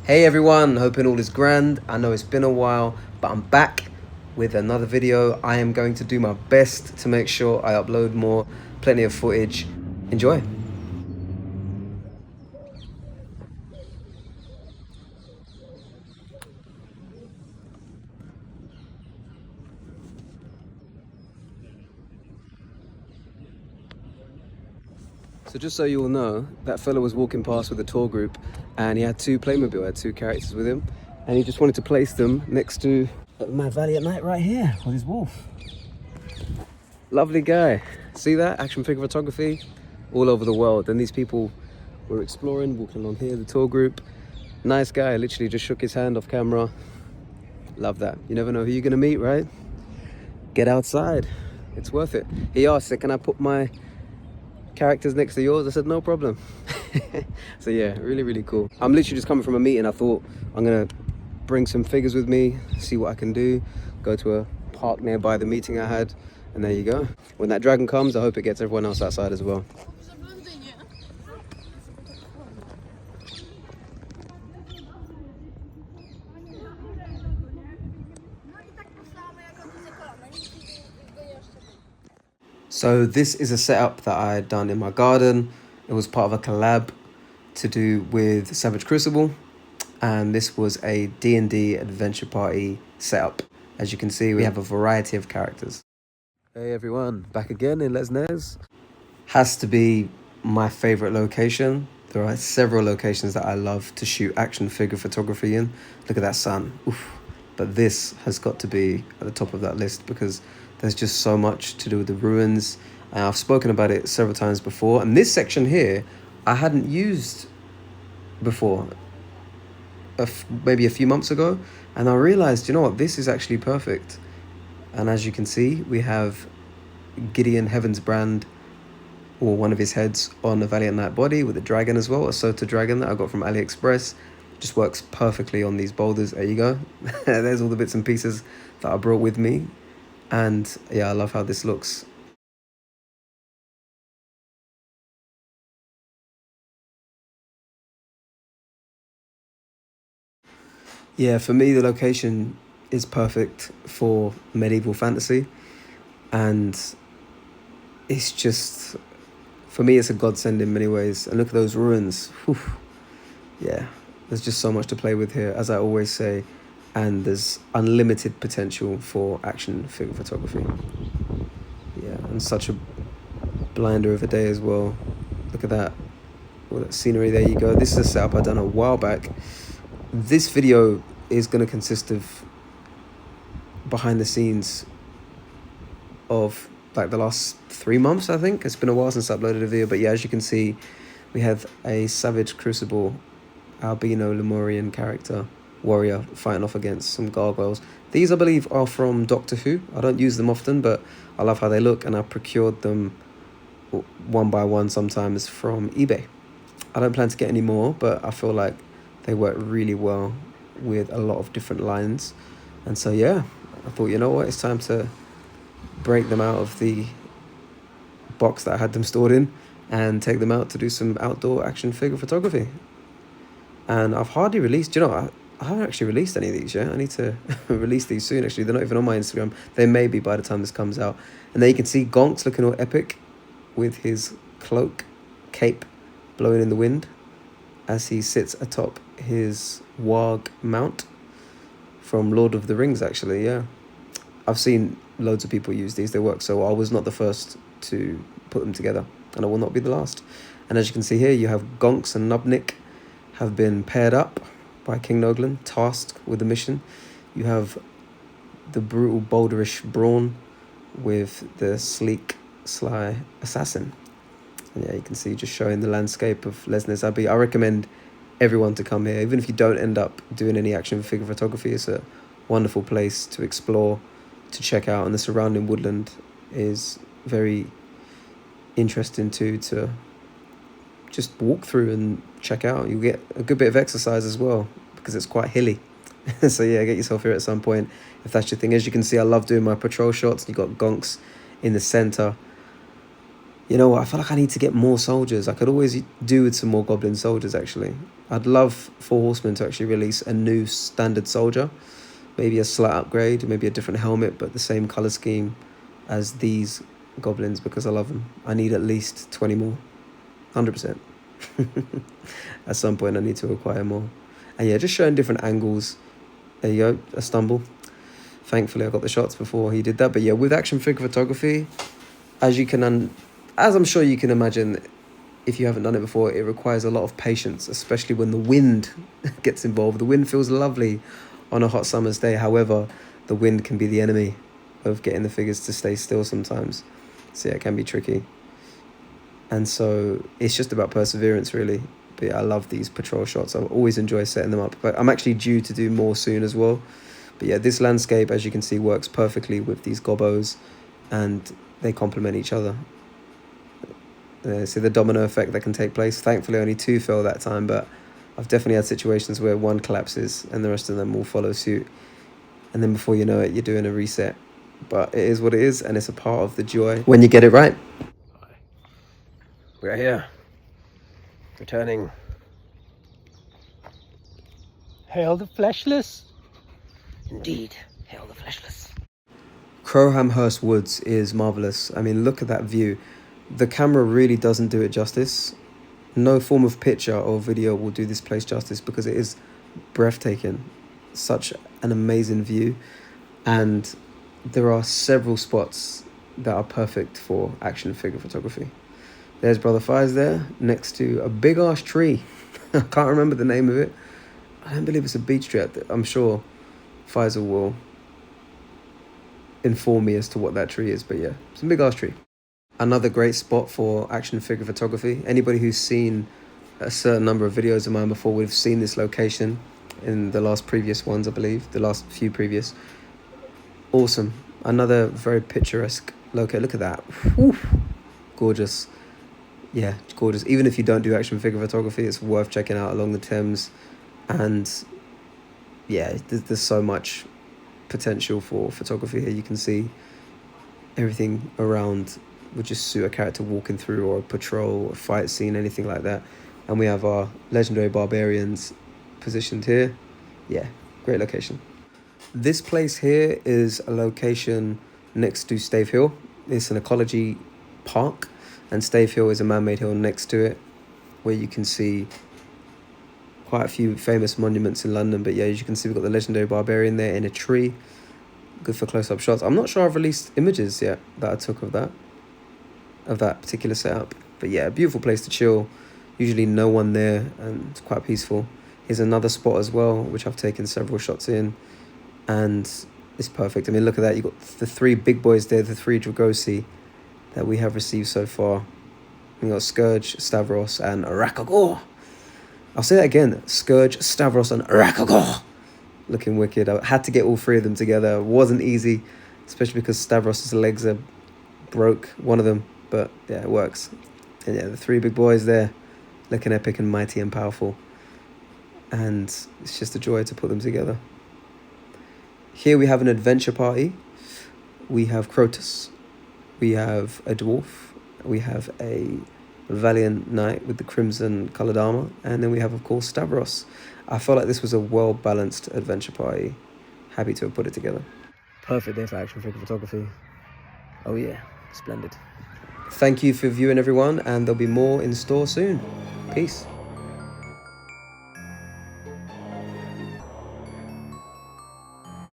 Hey everyone, hoping all is grand. I know it's been a while, but I'm back with another video. I am going to do my best to make sure I upload more, plenty of footage. Enjoy. So just so you all know, that fella was walking past with a tour group and he had two Playmobil, had two characters with him, and he just wanted to place them next to my Valley at Night right here with his wolf. Lovely guy. See that? Action figure photography all over the world. And these people were exploring, walking along here, the tour group. Nice guy, literally just shook his hand off camera. Love that. You never know who you're gonna meet, right? Get outside. It's worth it. He asked, can I put my characters next to yours? I said, no problem. So yeah, really, really cool. I'm literally just coming from a meeting. I thought I'm gonna bring some figures with me, see what I can do, go to a park nearby the meeting I had, and there you go. When that dragon comes, I hope it gets everyone else outside as well. So this is a setup that I had done in my garden. It was part of a collab to do with Savage Crucible, and this was a D&D adventure party setup. As you can see, we have a variety of characters. Hey everyone, back again in Lesnes. Has to be my favorite location. There are several locations that I love to shoot action figure photography in. Look at that sun. Oof. But this has got to be at the top of that list because there's just so much to do with the ruins. I've spoken about it several times before. And this section here, I hadn't used before, maybe a few months ago. And I realized, you know what, this is actually perfect. And as you can see, we have Gideon Heaven's Brand, or one of his heads, on a Valiant Knight body with a dragon as well, a Sota dragon that I got from AliExpress. Just works perfectly on these boulders. There you go. There's all the bits and pieces that I brought with me. And yeah, I love how this looks. Yeah, for me, the location is perfect for medieval fantasy. And it's just, for me, it's a godsend in many ways. And look at those ruins. Whew. Yeah, there's just so much to play with here, as I always say. And there's unlimited potential for action figure photography. Yeah, and such a blinder of a day as well. Look at that. All that scenery, there you go. This is a setup I done a while back. This video is going to consist of behind the scenes of like the last 3 months, I think. It's been a while since I uploaded a video, but yeah, as you can see, we have a Savage Crucible albino Lemurian character warrior fighting off against some gargoyles. These, I believe, are from Doctor Who. I don't use them often, but I love how they look, and I procured them one by one sometimes from eBay. I don't plan to get any more, but I feel like they work really well with a lot of different lines. And so yeah, I thought, you know what, it's time to break them out of the box that I had them stored in and take them out to do some outdoor action figure photography. And I've hardly released, you know, I haven't actually released any of these yet. I need to release these soon, actually. They're not even on my Instagram. They may be by the time this comes out. And there you can see Gonks looking all epic with his cloak, cape, blowing in the wind as he sits atop his warg mount from Lord of the Rings, actually, yeah. I've seen loads of people use these. They work so well. I was not the first to put them together, and I will not be the last. And as you can see here, you have Gonks and Nubnik have been paired up by King Noglin, tasked with the mission. You have the brutal boulderish Brawn with the sleek, sly assassin. And yeah, you can see just showing the landscape of Lesnes Abbey. I recommend everyone to come here, even if you don't end up doing any action figure photography. It's a wonderful place to explore, to check out, and the surrounding woodland is very interesting too, to just walk through and check out. You'll get a good bit of exercise as well because it's quite hilly. So yeah, get yourself here at some point if that's your thing. As you can see, I love doing my patrol shots. You've got Gonks in the center, You know what? I feel like I need to get more soldiers. I could always do with some more goblin soldiers, actually. I'd love for Horsemen to actually release a new standard soldier. Maybe a slight upgrade, maybe a different helmet, but the same colour scheme as these goblins, because I love them. I need at least 20 more. 100%. At some point, I need to acquire more. And yeah, just showing different angles. There you go, a stumble. Thankfully, I got the shots before he did that. But yeah, with action figure photography, as you can, as I'm sure you can imagine, if you haven't done it before, it requires a lot of patience, especially when the wind gets involved. The wind feels lovely on a hot summer's day. However, the wind can be the enemy of getting the figures to stay still sometimes. So yeah, it can be tricky. And so it's just about perseverance, really. But yeah, I love these patrol shots. I always enjoy setting them up. But I'm actually due to do more soon as well. But yeah, this landscape, as you can see, works perfectly with these gobbos, and they complement each other. See the domino effect that can take place. Thankfully, only 2 fell that time, but I've definitely had situations where one collapses and the rest of them will follow suit. And then before you know it, you're doing a reset. But it is what it is, and it's a part of the joy when you get it right. We're here, returning. Hail the fleshless. Indeed, hail the fleshless. Crowhamhurst Woods is marvellous. I mean, look at that view. The camera really doesn't do it justice. No form of picture or video will do this place justice because it is breathtaking. Such an amazing view. And there are several spots that are perfect for action figure photography. There's Brother Fires there, next to a big-ass tree. I can't remember the name of it. I don't believe it's a beech tree. I'm sure Faisal will inform me as to what that tree is. But yeah, it's a big-ass tree. Another great spot for action figure photography. Anybody who's seen a certain number of videos of mine before would have seen this location in the last previous ones, I believe. The last few previous. Awesome. Another very picturesque location. Look at that. Whew. Gorgeous. Yeah, gorgeous. Even if you don't do action figure photography, it's worth checking out along the Thames. And yeah, there's so much potential for photography here. You can see everything around would just suit a character walking through, or a patrol, a fight scene, anything like that. And we have our legendary barbarians positioned here. Yeah, great location. This place here is a location next to Stave Hill. It's an ecology park, and Stave Hill is a man-made hill next to it, where you can see quite a few famous monuments in London. But yeah, as you can see, we've got the legendary barbarian there in a tree. Good for close-up shots. I'm not sure I've released images yet that I took of that particular setup. But yeah, a beautiful place to chill. Usually no one there, and it's quite peaceful. Here's another spot as well, which I've taken several shots in, and it's perfect. I mean, look at that. You've got the 3 big boys there, the 3 Dragosi that we have received so far. We've got Scourge, Stavros, and Rakagor. I'll say that again. Scourge, Stavros, and Rakagor. Looking wicked. I had to get all 3 of them together. It wasn't easy, especially because Stavros' legs are broke, one of them. But yeah, it works. And yeah, the 3 big boys there, looking epic and mighty and powerful. And it's just a joy to put them together. Here we have an adventure party. We have Crotus. We have a dwarf. We have a valiant knight with the crimson coloured armour. And then we have, of course, Stavros. I felt like this was a well-balanced adventure party. Happy to have put it together. Perfect day for action figure photography. Oh yeah, splendid. Thank you for viewing, everyone, and there'll be more in store soon. Peace.